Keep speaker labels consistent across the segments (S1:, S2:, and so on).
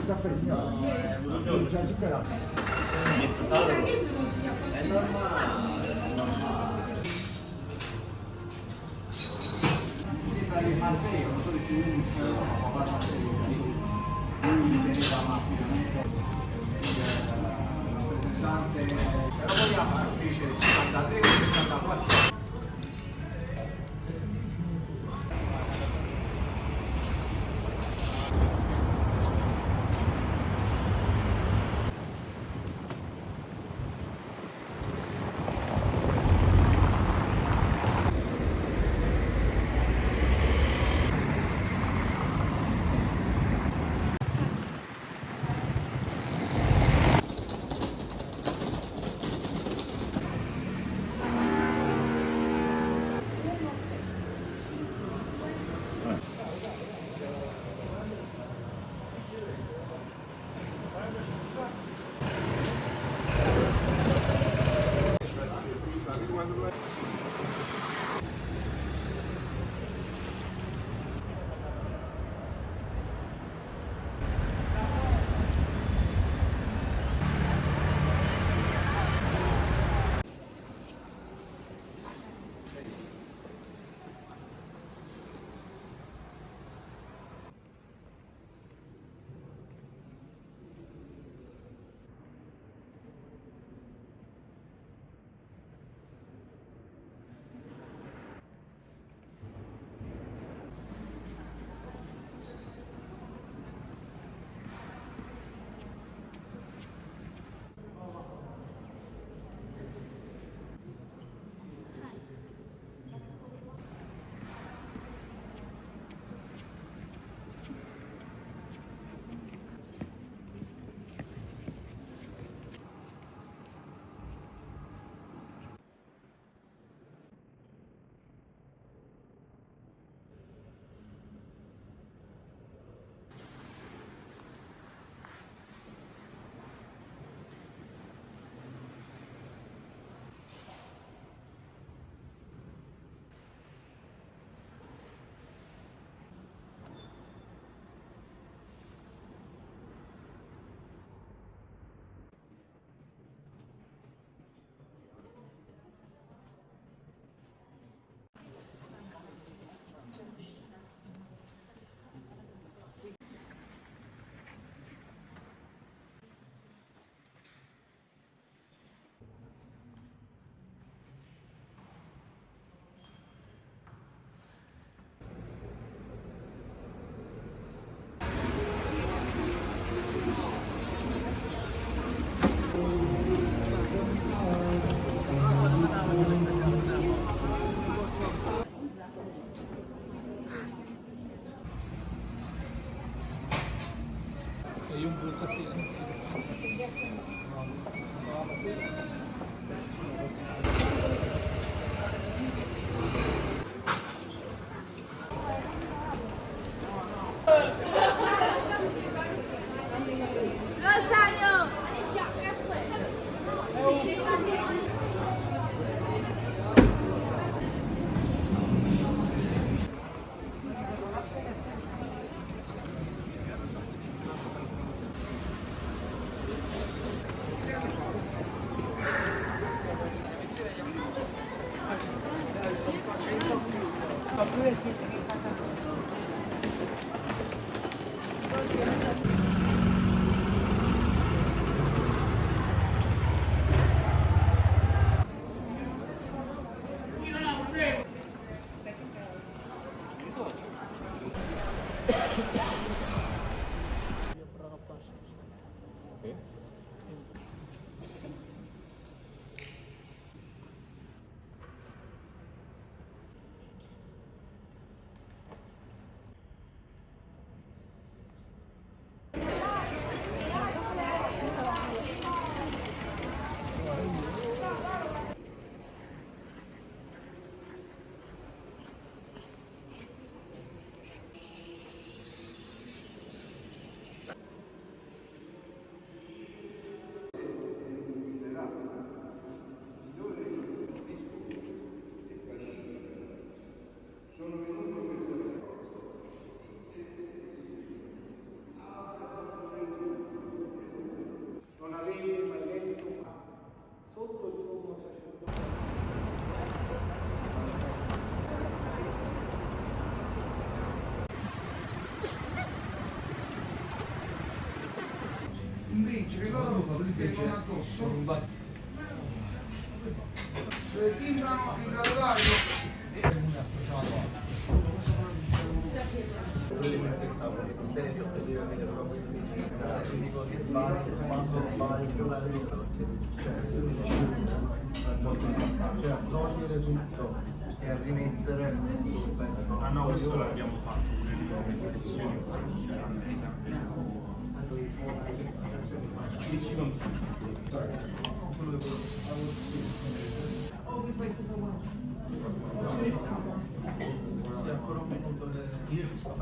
S1: caffè, signora? Già zuccherato. È normale. Sembra che Marzeo, non so di più, ho fatto lui teneva rappresentante, però vogliamo fece 73 o 74.
S2: vengono addosso. Timbrano il graduario.
S3: Serio, per dire vedere proprio il dico che fai, quando fai, cioè togliere tutto e a rimettere
S1: Ah no, questo l'abbiamo fatto nelle lezioni. Che ci consigli?
S3: sì, ancora un minuto
S1: Io ci sto.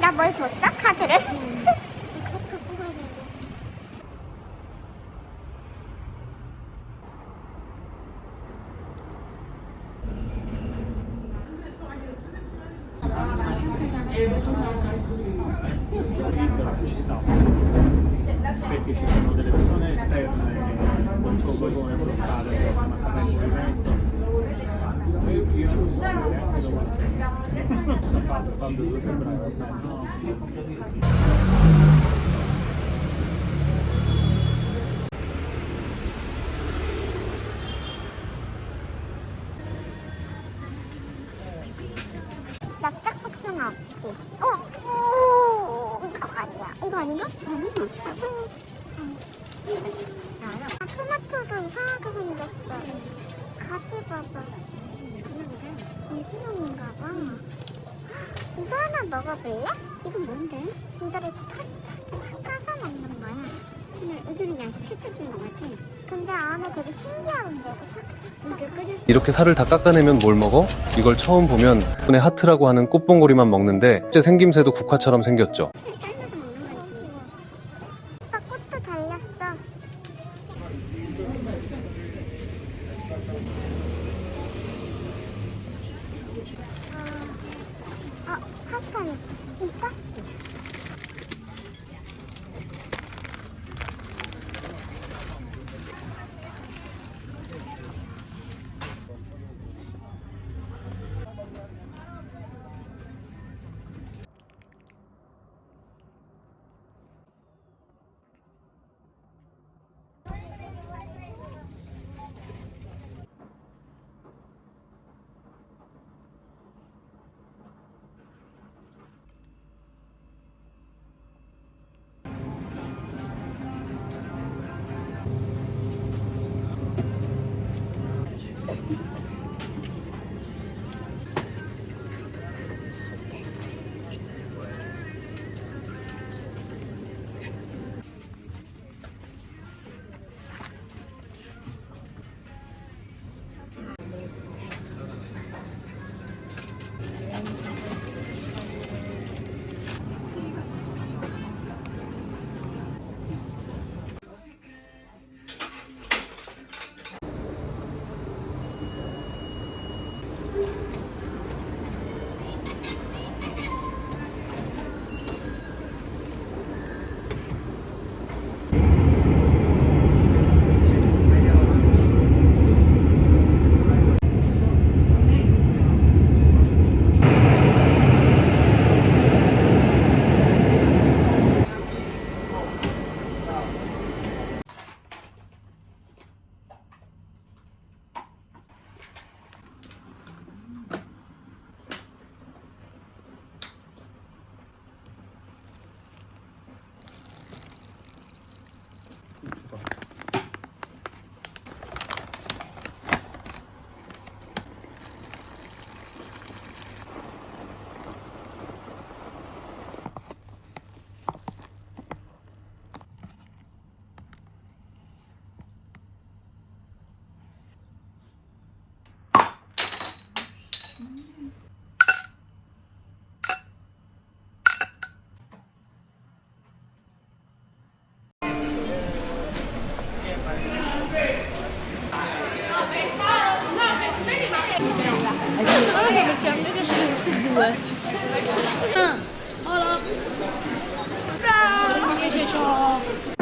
S4: 나 뭘 줬어? 카드를?
S1: Libero ci sta perché ci sono delle persone esterne, non so poi come portare, ma sarà in movimento. Io ci posso vedere anche domani sera. Non sta fatto quando 2 febbraio, va bene, no?
S4: 납작 복숭아 없지? 아닌가? 아, 토마토도 이상하게 생겼어. 가지 봐봐. 유기농인가 봐. 이거 하나 먹어볼래? 이건 뭔데? 이거를 이렇게 착 먹는 거야. 이거는 그냥 치즈 주는 것 같아. 근데 안에 되게 신기한데 이거 착.
S5: 이렇게 살을 다 깎아내면 뭘 먹어? 이걸 처음 보면 분의 하트라고 하는 꽃봉오리만 먹는데 실제 생김새도 국화처럼 생겼죠.
S4: 삶아서 먹는 거지. 오빠 꽃도 달렸어. 파스타는 있어?
S6: Ciao!